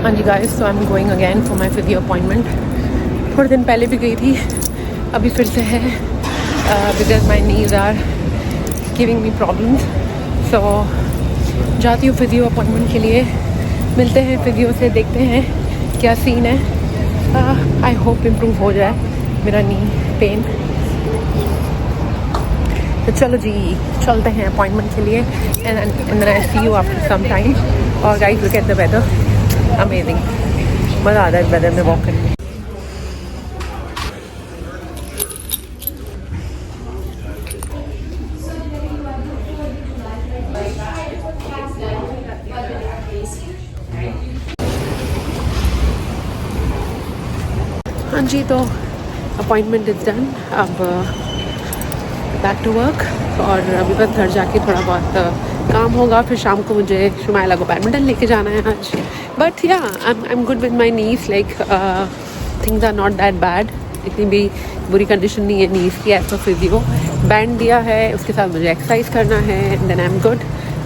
हाँ जी guys, so I am going again for my physio appointment. थोड़े दिन पहले भी गई थी, अभी फिर से है because my knees are giving me problems. So जाती हूँ फिजियो अपॉइंटमेंट के लिए, मिलते हैं फिजियो से, देखते हैं क्या सीन है। आई होप इम्प्रूव हो जाए मेरा नी पेन। तो चलो जी, चलते हैं अपॉइंटमेंट के लिए and I see you after some time. और guys look at the weather, amazing, मज़ा आ रहा है वेदर में वॉक करने में। हाँ जी, तो अपॉइंटमेंट इज़ डन, अब बैक टू वर्क। और अभी बस घर जाके थोड़ा बहुत काम होगा, फिर शाम को मुझे शुमाइला को बैडमिंटन लेके जाना है आज। But yeah I am good with my knees, like things are not that bad, इतनी भी बुरी कंडीशन नहीं है नीज की। एज पर फिजियो बैंड दिया है, उसके साथ मुझे एक्सरसाइज करना है and then I am good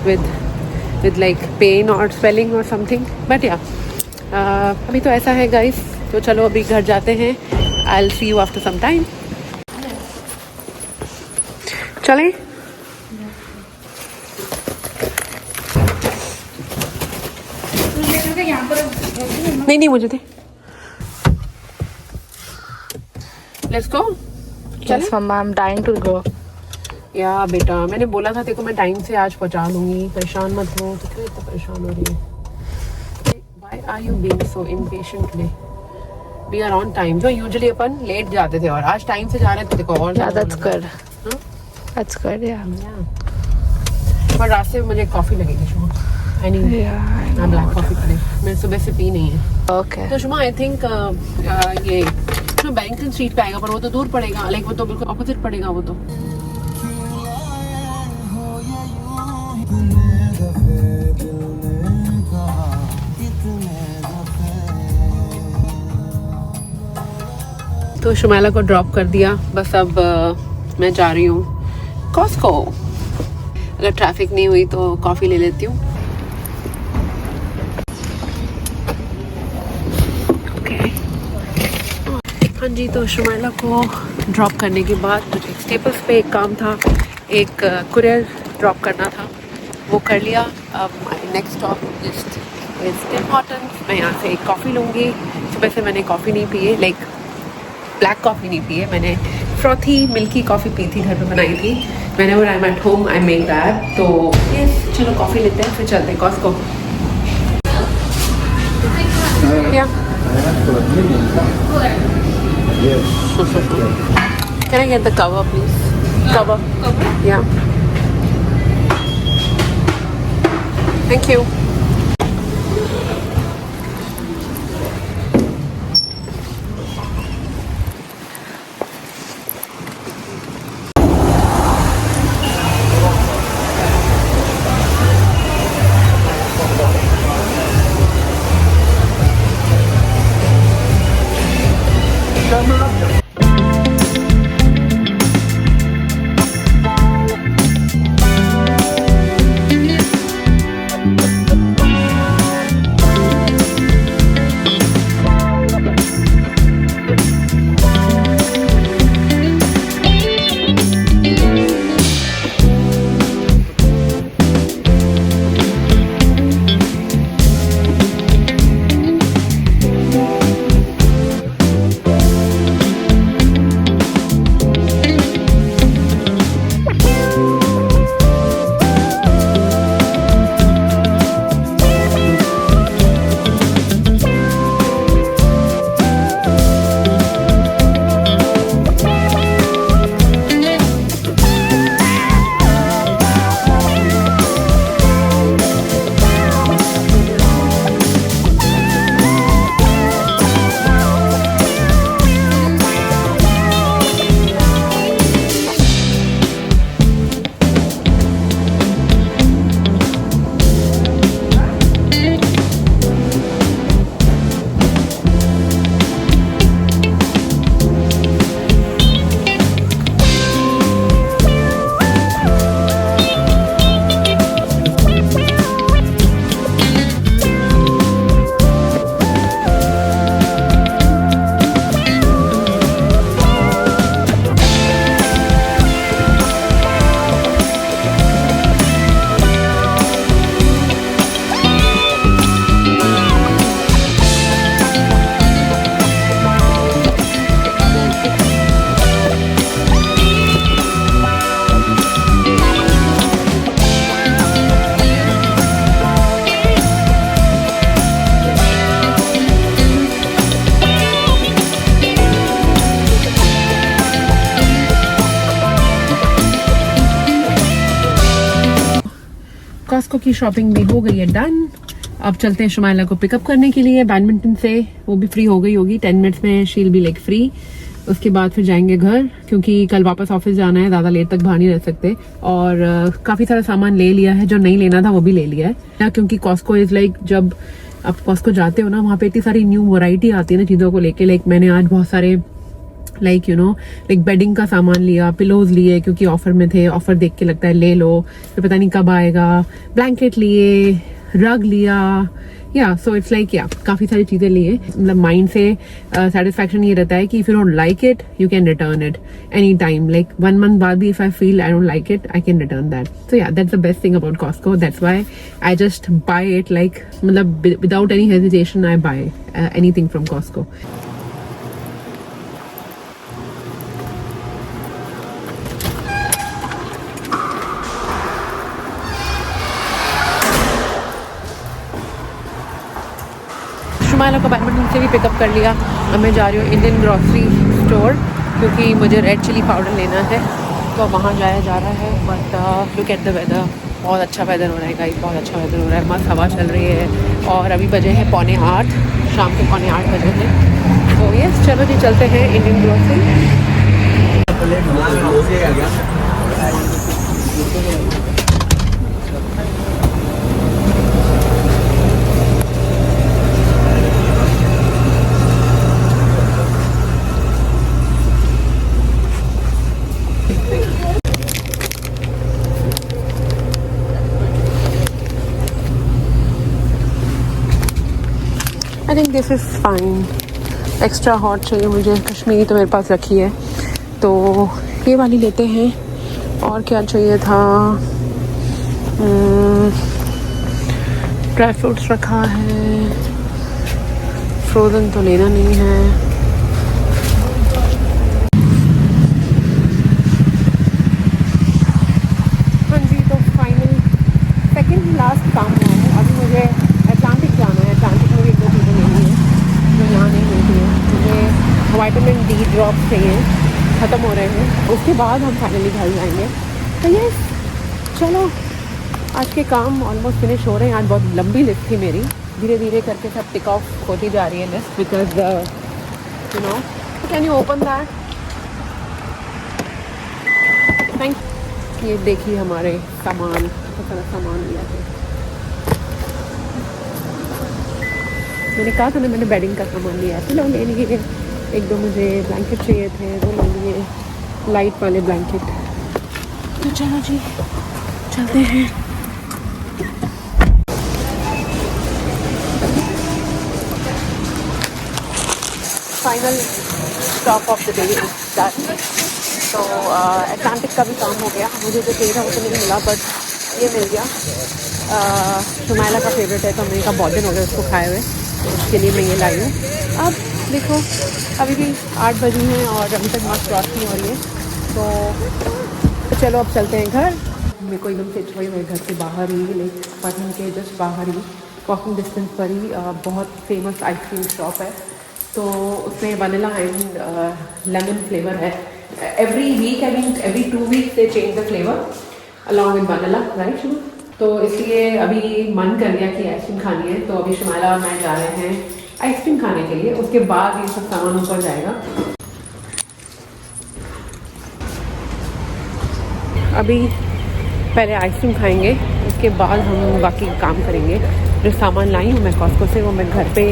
with like pain और स्वेलिंग और समथिंग। बट या अभी तो ऐसा है गाइस। तो चलो अभी घर जाते हैं, I will see you after some time. चलें? नहीं मुझे दे। Let's go. Yes, Mama, I'm dying to go. या बेटा, मैंने बोला था तेरे को मैं टाइम से आज पहुंचा दूंगी, परेशान मत हो। तो क्यों इतना परेशान हो रही है? Why are you being so impatient today? We are on time. जो यूजुअली अपन लेट जाते थे और आज टाइम से जा रहे थे, देखो और Yeah, that's good. That's good, yeah. पर रास्ते में मुझे कॉफी लगेगी शुमा। I need Yeah, black coffee पीने, मैंने सुबह से पी नहीं है। Okay. तो शुमा आई थिंक ये जो बैंकिंग स्ट्रीट पे आएगा, पर वो तो दूर पड़ेगा, लाइक वो तो बिल्कुल ऑपोजिट पड़ेगा वो तो। तो शुमाइला को ड्रॉप कर दिया, बस अब मैं जा रही हूँ कॉस्को। अगर ट्रैफिक नहीं हुई तो कॉफ़ी ले लेती हूँ। हाँ जी, तो शुमाइला को ड्रॉप करने के बाद मुझे स्टेपल्स पे एक काम था, एक कुरियर ड्रॉप करना था, वो कर लिया। अब my next stop list is Tim Hortons. मैं यहाँ से एक कॉफ़ी लूँगी। सुबह से मैंने कॉफ़ी नहीं पी है, लाइक ब्लैक कॉफ़ी नहीं पी है, मैंने फ्रॉथी मिल्की कॉफ़ी पी थी, घर पे बनाई थी। मैंने वो I am at home I make that. तो यस, चलो कॉफ़ी लेते हैं, फिर चलते हैं कॉस्को। क्या Can I get the cover, please? Cover? Yeah. Thank you. Costco की शॉपिंग भी हो गई है डन। अब चलते हैं शुमाइला को पिकअप करने के लिए बैडमिंटन से, वो भी फ्री हो गई होगी 10 मिनट्स में, शील बी लाइक फ्री। उसके बाद फिर जाएंगे घर, क्योंकि कल वापस ऑफिस जाना है, ज़्यादा लेट तक बाहर नहीं रह सकते। और काफ़ी सारा सामान ले लिया है, जो नहीं लेना था वो भी ले लिया है, क्योंकि कॉस्को इज़ लाइक, जब आप कॉस्को जाते हो ना, वहाँ पे इतनी सारी न्यू वैरायटी आती है ना चीज़ों को लेके। लाइक मैंने आज बहुत सारे लाइक बेडिंग का सामान लिया, पिलोज लिए क्योंकि ऑफर में थे, ऑफर देख के लगता है ले लो, फिर पता नहीं कब आएगा। ब्लैंकेट लिए, रग लिया, या सो इट्स लाइक या काफ़ी सारी चीज़ें लिए। मतलब माइंड से सेटिस्फैक्शन ये रहता है कि if you don't like it you can return it any time, like 1 month बाद भी if I feel I don't like it I can return that. So या that's the best thing about Costco, that's why I just buy it, like मतलब without any hesitation I buy anything from Costco. Shumaila को badminton से भी pickup कर लिया। अब मैं जा रही हूँ इंडियन ग्रॉसरी स्टोर, क्योंकि मुझे रेड चिली पाउडर लेना है, तो वहाँ जाया जा रहा है। But look at the weather, बहुत अच्छा वेदर हो रहा है गाइस, बहुत अच्छा वेदर हो रहा है, मस्त हवा चल रही है। और अभी बजे हैं 7:45, शाम के 7:45 बजे हैं। तो यस, चलो जी चलते हैं Indian grocery. I think this is fine. Extra hot चाहिए मुझे, कश्मीरी तो मेरे पास रखी है, तो ये वाली लेते हैं। और क्या चाहिए था, ड्राई फ्रूट्स रखा है, फ्रोज़न तो लेना नहीं है। हाँ जी, तो फाइनल सेकेंड लास्ट काम हुआ है। अभी मुझे अटलांटिक जाना है, अटलांटिक में भी 2 चीज़ें लेनी है जो यहाँ नहीं मिलती है। मुझे विटामिन डी ड्रॉप चाहिए, ख़त्म हो रहे हैं, उसके बाद हम फाइनली घर जाएंगे। तो ये चलो, आज के काम ऑलमोस्ट फिनिश हो रहे हैं। आज बहुत लंबी लिस्ट थी मेरी, धीरे धीरे करके सब टिक ऑफ होती जा रही है list, because you know. Can you open that, thank. ये देखिए हमारे सामान, बहुत सारा सामान लिया है। मैंने कहा था ना, मैंने बेडिंग का सामान लिया है, पिलो ले लिए, 1-2 मुझे ब्लैंकेट चाहिए थे, वो ले लिए, लाइट वाले ब्लैंकेट। तो चलो जी चलते हैं। Final stop of the day is done. तो अटलांटिक का भी काम हो गया। मुझे जो चाहिए था वो तो नहीं मिला, बट ये मिल गया। शुमाइला का फेवरेट है, तो मैंने कहा बहुत दिन हो गए उसको खाए हुए, उसके लिए मैं ये लाई हूँ। अब देखो, अभी भी 8 बजे हैं और अभी तक मस्त रोशनी हो रही है। तो चलो अब चलते हैं घर। मेरे को एकदम से वही, मेरे घर के बाहर ही, लाइक अपार्टमेंट के जस्ट बाहर ही, वॉकिंग डिस्टेंस पर ही बहुत फेमस आइसक्रीम शॉप है। तो उसमें वनीला एंड लेमन फ्लेवर है। Every week, I mean every 2 week they change the flavour along with vanilla, right शुरू। तो इसलिए अभी मन कर गया कि आइसक्रीम खानी है, तो अभी शुमाइला और मैं जा रहे हैं आइसक्रीम खाने के लिए। उसके बाद ये सब सामान ऊपर जाएगा। अभी पहले आइसक्रीम खाएंगे, उसके बाद हम बाकी काम करेंगे। जो सामान लाई हूँ मैं कॉस्को से, वो मैं घर पे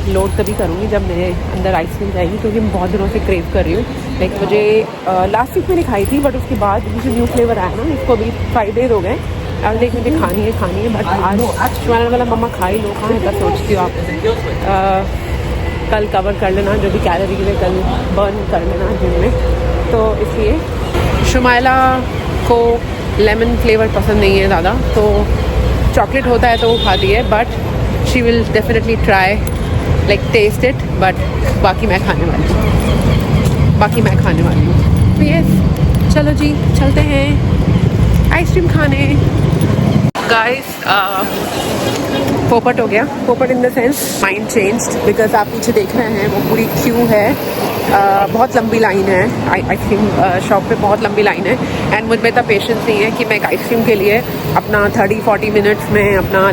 लोड तभी करूँगी जब मेरे अंदर आइसक्रीम जाएगी, क्योंकि मैं बहुत दिनों से क्रेव कर रही हूँ। लाइक मुझे लास्ट वीक मैंने खाई थी, बट उसके बाद मुझे न्यू फ्लेवर आया ना, इसको अभी 5 डेज हो गए। अब देख मुझे खानी है, बट आज शुमाइला वाला मम्मा खाई लो, कहाँ है सोचती हो आप। कल कवर कर लेना जो भी कैलोरीज है, कल बर्न कर लेना जिम में। तो इसलिए शुमाइला को लेमन फ्लेवर पसंद नहीं है ज़्यादा, तो चॉकलेट होता है तो वो खाती है, but she will definitely try like taste it. But बाकी मैं खाने वाली हूँ, तो यस चलो जी चलते हैं आइसक्रीम खाने। गाइस पोपट हो गया, पोपट in the sense mind changed, because आप पीछे देख रहे हैं वो पूरी क्यू है, बहुत लंबी लाइन है आइसक्रीम शॉप पे, बहुत लंबी लाइन है। एंड मुझ में इतना पेशेंस नहीं है कि मैं एक आइसक्रीम के लिए अपना 30-40 मिनट्स में अपना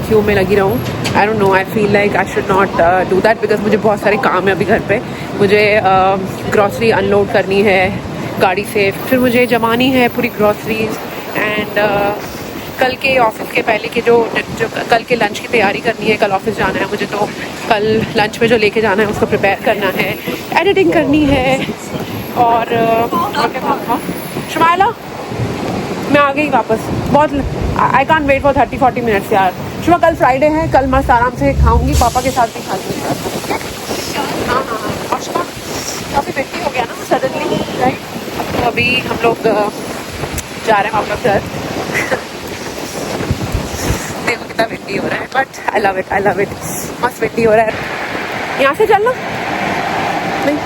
क्यू में लगी रहूँ। I don't know, I feel like I should not do that, because मुझे बहुत सारे काम है अभी घर पे। मुझे ग्रॉसरी अनलोड करनी है गाड़ी से, फिर मुझे जमानी है पूरी ग्रॉसरीज, एंड कल के ऑफिस के पहले के जो कल के लंच की तैयारी करनी है। कल ऑफिस जाना है मुझे, तो कल लंच में जो लेके जाना है उसको प्रिपेयर करना है, एडिटिंग करनी है, और क्या काम था। शुमाइला, मैं आ गई वापस, बहुत I can't wait for 30-40 minutes यार। शुमा, कल फ्राइडे है, कल मस्त आराम से खाऊंगी, पापा के साथ भी खाऊंगी। हाँ, और शुमा काफ़ी बिजी हो गया ना सडनली, राइट। तो अभी हम लोग जा रहे हैं वापस घर। देखो कितना विंडी हो रहा है, बट आई लव इट, मस्त विंडी हो रहा है। यहाँ से चलना नहीं,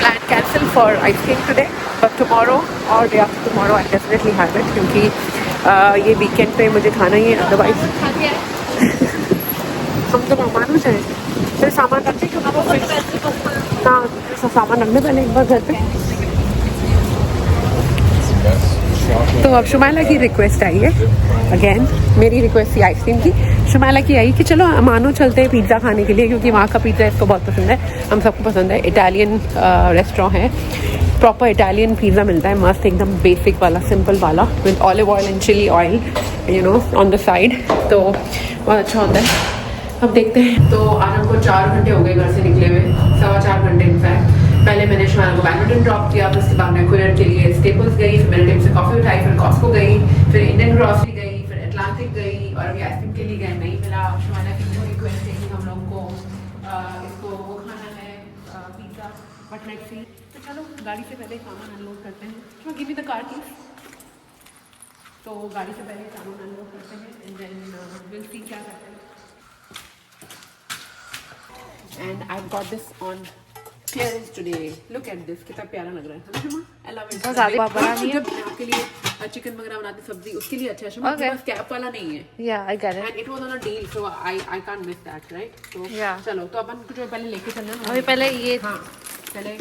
plan cancel for ice cream today, but tomorrow और day after tomorrow I definitely have it, क्योंकि ये वीकेंड पे मुझे खाना ही है, अदरवाइज हम तो मेहमान हो जाए। फिर सामान रखते क्यों ना, सामान रखने पहले एक बार घर पे। तो अब शुमाइला की रिक्वेस्ट आई है, अगेन मेरी रिक्वेस्ट थी आइसक्रीम की, शुमाइला की आई कि चलो मानो चलते हैं पिज़्ज़ा खाने के लिए, क्योंकि वहाँ का पिज़्ज़ा इसको बहुत पसंद है, हम सबको पसंद है। इटालियन रेस्टोरेंट है, प्रॉपर इटालियन पिज़्ज़ा मिलता है, मस्त एकदम बेसिक वाला, सिंपल वाला, with olive oil and chilli oil you know on the side, तो बहुत अच्छा होता है। अब देखते हैं। तो आज हमको 4 घंटे हो गए घर से निकले हुए, 4.25 घंटे इनफैक्ट। पहले मैंने शुमाइला को बैडमिंटन ड्रॉप किया, फिर उसके बाद मैं कुरियर के लिए स्टेपल्स गई, फिर मैंने टिम से कॉफ़ी उठाई, फिर कॉस्को गई, फिर इंडियन ग्रॉसरी गई, फिर अटलांटिक गई, और अभी आइसक्रीम के लिए गए नहीं मिला। शुमाइला की वो रिक्वेस्ट है कि हम लोग को इसको वो खाना है पिज़्ज़ा, बट लेट्स सी। तो चलो गाड़ी से पहले सामान अनलोड करते हैं। Shuma, give me the car please. तो गाड़ी से पहले सामान अनलोड करते हैं, एंड देन विल सी क्या करते हैं। And I've got this on clearance today. Look at this, कितना प्यारा लग रहा है शुमा? I love it. बहुत ज़्यादा बड़ा नहीं है। जब मैं आपके लिए चिकन वगैरह बनाती सब्जी, उसके लिए अच्छा है शुमा, Okay. बस कैप वाला नहीं है। Yeah, I get it. And it was on a deal, so I can't miss that, right? तो Yeah. चलो, तो अपन कुछ पहले लेके चलना है। अभी पहले ये हाँ, पहले